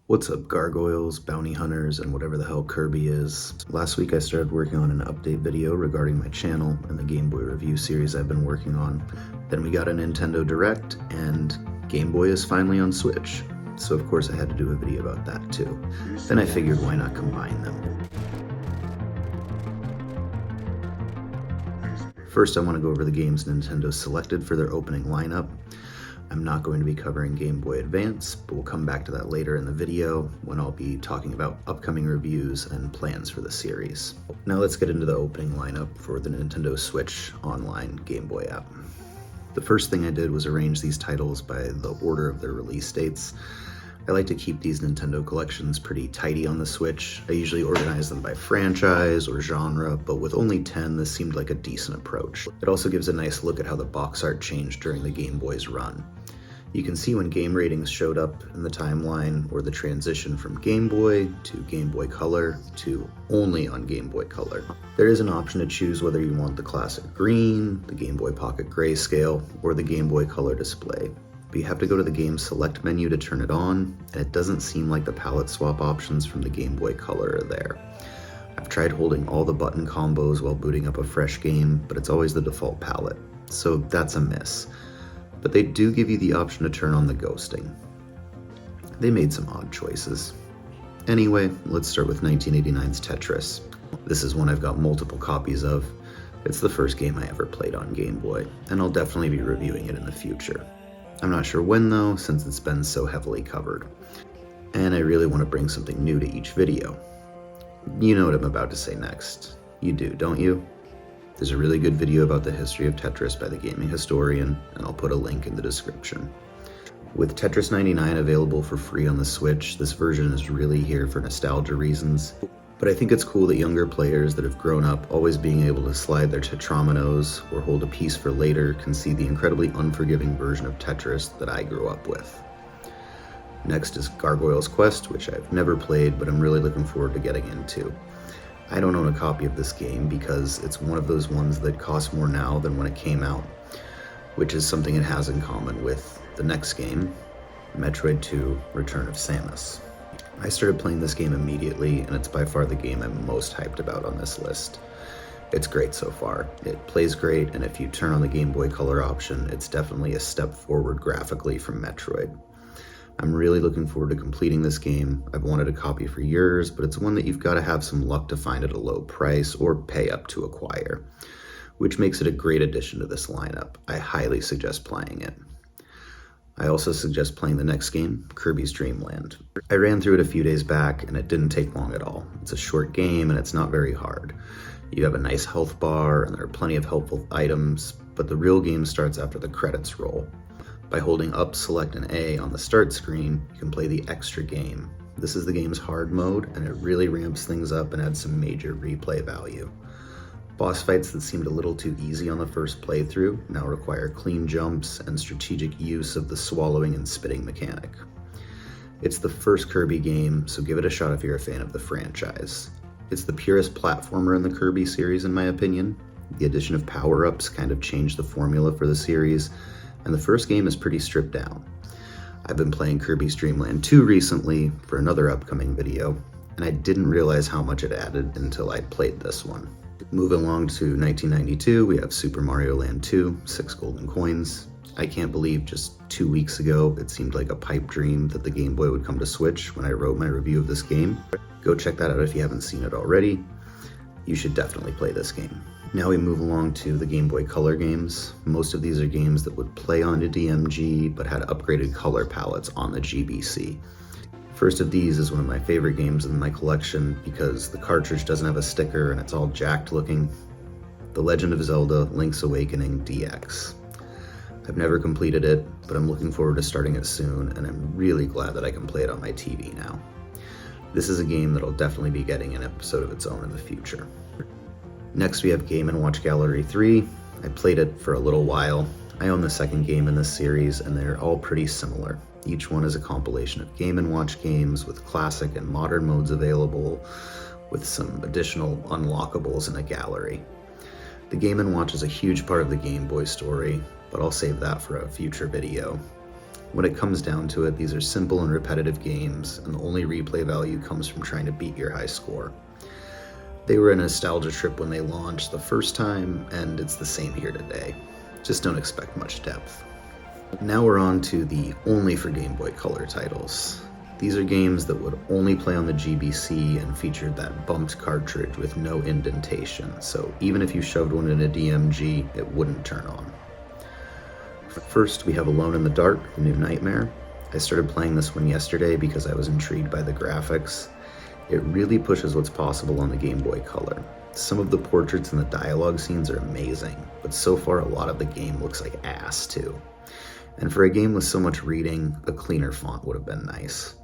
What's up, gargoyles, bounty hunters, and whatever the hell Kirby is? Last week I started working on an update video regarding my channel and the Game Boy review series I've been working on. Then we got a Nintendo Direct, and Game Boy is finally on Switch. So of course I had to do a video about that too. Then I figured why not combine them. First I want to go over the games Nintendo selected for their opening lineup. I'm not going to be covering Game Boy Advance, but we'll come back to that later in the video when I'll be talking about upcoming reviews and plans for the series. Now let's get into the opening lineup for the Nintendo Switch Online Game Boy app. The first thing I did was arrange these titles by the order of their release dates. I like to keep these Nintendo collections pretty tidy on the Switch. I usually organize them by franchise or genre, but with only 10, this seemed like a decent approach. It also gives a nice look at how the box art changed during the Game Boy's run. You can see when game ratings showed up in the timeline, or the transition from Game Boy to Game Boy Color to only on Game Boy Color. There is an option to choose whether you want the classic green, the Game Boy Pocket grayscale, or the Game Boy Color display. But you have to go to the game select menu to turn it on, and it doesn't seem like the palette swap options from the Game Boy Color are there. I've tried holding all the button combos while booting up a fresh game, but it's always the default palette, so that's a miss. But they do give you the option to turn on the ghosting. They made some odd choices. Anyway, let's start with 1989's Tetris. This is one I've got multiple copies of. It's the first game I ever played on Game Boy, and I'll definitely be reviewing it in the future. I'm not sure when though, since it's been so heavily covered. And I really want to bring something new to each video. You know what I'm about to say next. You do, don't you? There's a really good video about the history of Tetris by the gaming historian, and I'll put a link in the description. With Tetris 99 available for free on the Switch, this version is really here for nostalgia reasons. But I think it's cool that younger players that have grown up always being able to slide their tetrominos or hold a piece for later can see the incredibly unforgiving version of Tetris that I grew up with. Next is Gargoyle's Quest, which I've never played, but I'm really looking forward to getting into. I don't own a copy of this game because it's one of those ones that costs more now than when it came out, which is something it has in common with the next game, Metroid 2: Return of Samus. I started playing this game immediately, and it's by far the game I'm most hyped about on this list. It's great so far. It plays great, and if you turn on the Game Boy Color option, it's definitely a step forward graphically from Metroid. I'm really looking forward to completing this game. I've wanted a copy for years, but it's one that you've got to have some luck to find at a low price or pay up to acquire, which makes it a great addition to this lineup. I highly suggest playing it. I also suggest playing the next game, Kirby's Dream Land. I ran through it a few days back, and it didn't take long at all. It's a short game, and it's not very hard. You have a nice health bar, and there are plenty of helpful items, but the real game starts after the credits roll. By holding up, select, and A on the start screen, you can play the extra game. This is the game's hard mode, and it really ramps things up and adds some major replay value. Boss fights that seemed a little too easy on the first playthrough now require clean jumps and strategic use of the swallowing and spitting mechanic. It's the first Kirby game, so give it a shot if you're a fan of the franchise. It's the purest platformer in the Kirby series in my opinion. The addition of power-ups kind of changed the formula for the series, and the first game is pretty stripped down. I've been playing Kirby's Dream Land 2 recently for another upcoming video, and I didn't realize how much it added until I played this one. Moving along to 1992, we have Super Mario Land 2, 6 golden coins. I can't believe just 2 weeks ago it seemed like a pipe dream that the Game Boy would come to Switch when I wrote my review of this game. Go check that out if you haven't seen it already. You should definitely play this game. Now we move along to the Game Boy Color games. Most of these are games that would play onto DMG but had upgraded color palettes on the GBC. First of these is one of my favorite games in my collection because the cartridge doesn't have a sticker and it's all jacked looking. The Legend of Zelda: Link's Awakening DX. I've never completed it, but I'm looking forward to starting it soon, and I'm really glad that I can play it on my TV now. This is a game that'll definitely be getting an episode of its own in the future. Next we have Game & Watch Gallery 3. I played it for a little while. I own the second game in this series, and they're all pretty similar. Each one is a compilation of Game & Watch games with classic and modern modes available, with some additional unlockables in a gallery. The Game & Watch is a huge part of the Game Boy story, but I'll save that for a future video. When it comes down to it, these are simple and repetitive games, and the only replay value comes from trying to beat your high score. They were a nostalgia trip when they launched the first time, and it's the same here today. Just don't expect much depth. Now we're on to the only for Game Boy Color titles. These are games that would only play on the GBC and featured that bumped cartridge with no indentation, so even if you shoved one in a DMG, it wouldn't turn on. First, we have Alone in the Dark, The New Nightmare. I started playing this one yesterday because I was intrigued by the graphics. It really pushes what's possible on the Game Boy Color. Some of the portraits and the dialogue scenes are amazing, but so far a lot of the game looks like ass too. And for a game with so much reading, a cleaner font would have been nice.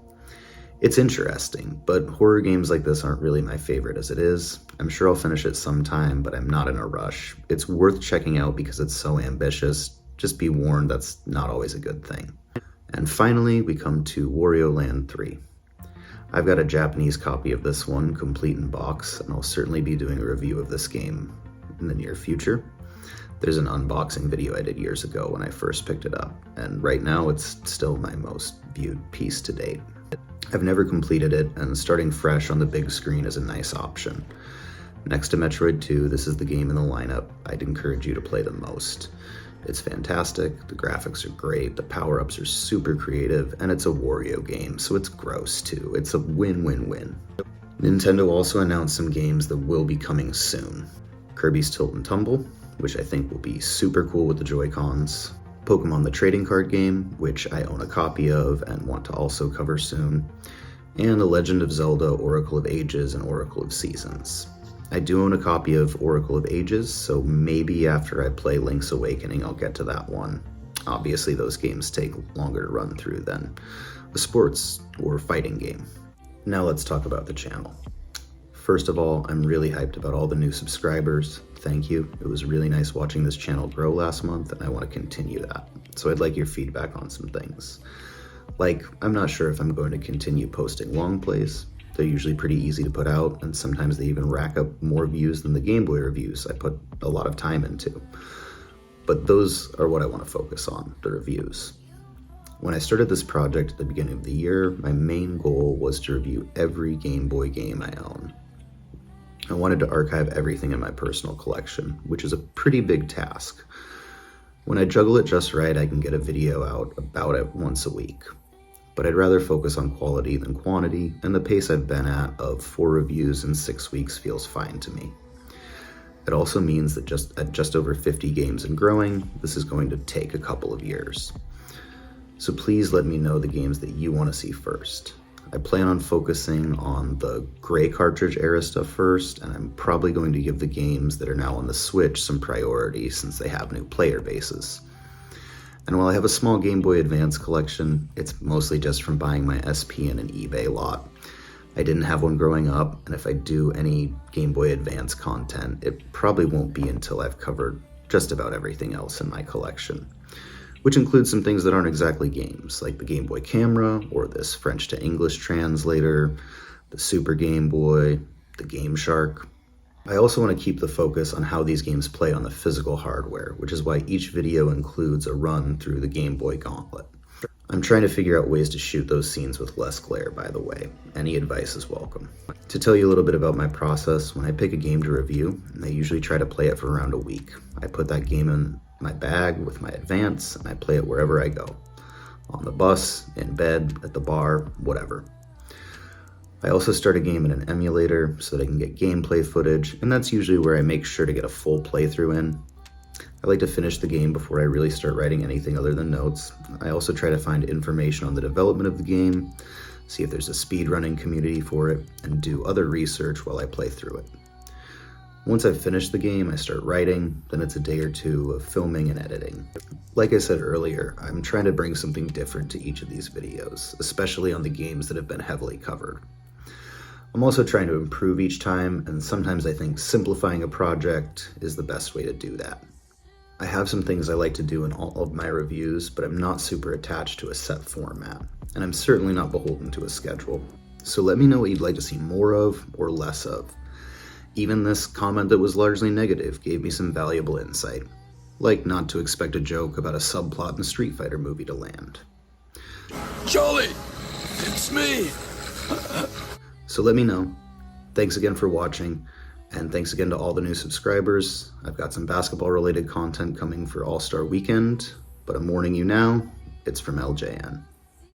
It's interesting, but horror games like this aren't really my favorite as it is. I'm sure I'll finish it sometime, but I'm not in a rush. It's worth checking out because it's so ambitious. Just be warned, that's not always a good thing. And finally, we come to Wario Land 3. I've got a Japanese copy of this one, complete in box, and I'll certainly be doing a review of this game in the near future. There's an unboxing video I did years ago when I first picked it up, and right now it's still my most viewed piece to date. I've never completed it, and starting fresh on the big screen is a nice option. Next to Metroid 2, this is the game in the lineup I'd encourage you to play the most. It's fantastic, the graphics are great, the power-ups are super creative, and it's a Wario game, so it's gross too. It's a win-win-win. Nintendo also announced some games that will be coming soon. Kirby's Tilt and Tumble, which I think will be super cool with the Joy-Cons. Pokemon the Trading Card Game, which I own a copy of and want to also cover soon. And The Legend of Zelda Oracle of Ages and Oracle of Seasons. I do own a copy of Oracle of Ages, so maybe after I play Link's Awakening I'll get to that one. Obviously those games take longer to run through than a sports or fighting game. Now let's talk about the channel. First of all, I'm really hyped about all the new subscribers. Thank you. It was really nice watching this channel grow last month, and I want to continue that. So I'd like your feedback on some things. Like, I'm not sure if I'm going to continue posting long plays. They're usually pretty easy to put out, and sometimes they even rack up more views than the Game Boy reviews I put a lot of time into. But those are what I want to focus on, the reviews. When I started this project at the beginning of the year, my main goal was to review every Game Boy game I own. I wanted to archive everything in my personal collection, which is a pretty big task. When I juggle it just right, I can get a video out about it once a week. But I'd rather focus on quality than quantity, and the pace I've been at of 4 reviews in 6 weeks feels fine to me. It also means that at just over 50 games and growing, this is going to take a couple of years. So please let me know the games that you want to see first. I plan on focusing on the gray cartridge era stuff first, and I'm probably going to give the games that are now on the Switch some priority since they have new player bases. And while I have a small Game Boy Advance collection, it's mostly just from buying my SP in an eBay lot. I didn't have one growing up, and if I do any Game Boy Advance content, it probably won't be until I've covered just about everything else in my collection, which includes some things that aren't exactly games, like the Game Boy Camera, or this French to English translator, the Super Game Boy, the Game Shark. I also want to keep the focus on how these games play on the physical hardware, which is why each video includes a run through the Game Boy Gauntlet. I'm trying to figure out ways to shoot those scenes with less glare, by the way. Any advice is welcome. To tell you a little bit about my process, when I pick a game to review, I usually try to play it for around a week. I put that game in my bag with my Advance, and I play it wherever I go. On the bus, in bed, at the bar, whatever. I also start a game in an emulator so that I can get gameplay footage, and that's usually where I make sure to get a full playthrough in. I like to finish the game before I really start writing anything other than notes. I also try to find information on the development of the game, see if there's a speedrunning community for it, and do other research while I play through it. Once I've finished the game, I start writing, then it's a day or two of filming and editing. Like I said earlier, I'm trying to bring something different to each of these videos, especially on the games that have been heavily covered. I'm also trying to improve each time, and sometimes I think simplifying a project is the best way to do that. I have some things I like to do in all of my reviews, but I'm not super attached to a set format, and I'm certainly not beholden to a schedule. So let me know what you'd like to see more of or less of. Even this comment that was largely negative gave me some valuable insight, like not to expect a joke about a subplot in a Street Fighter movie to land. Charlie! It's me! So let me know. Thanks again for watching, and thanks again to all the new subscribers. I've got some basketball-related content coming for All-Star Weekend, but I'm warning you now, it's from LJN.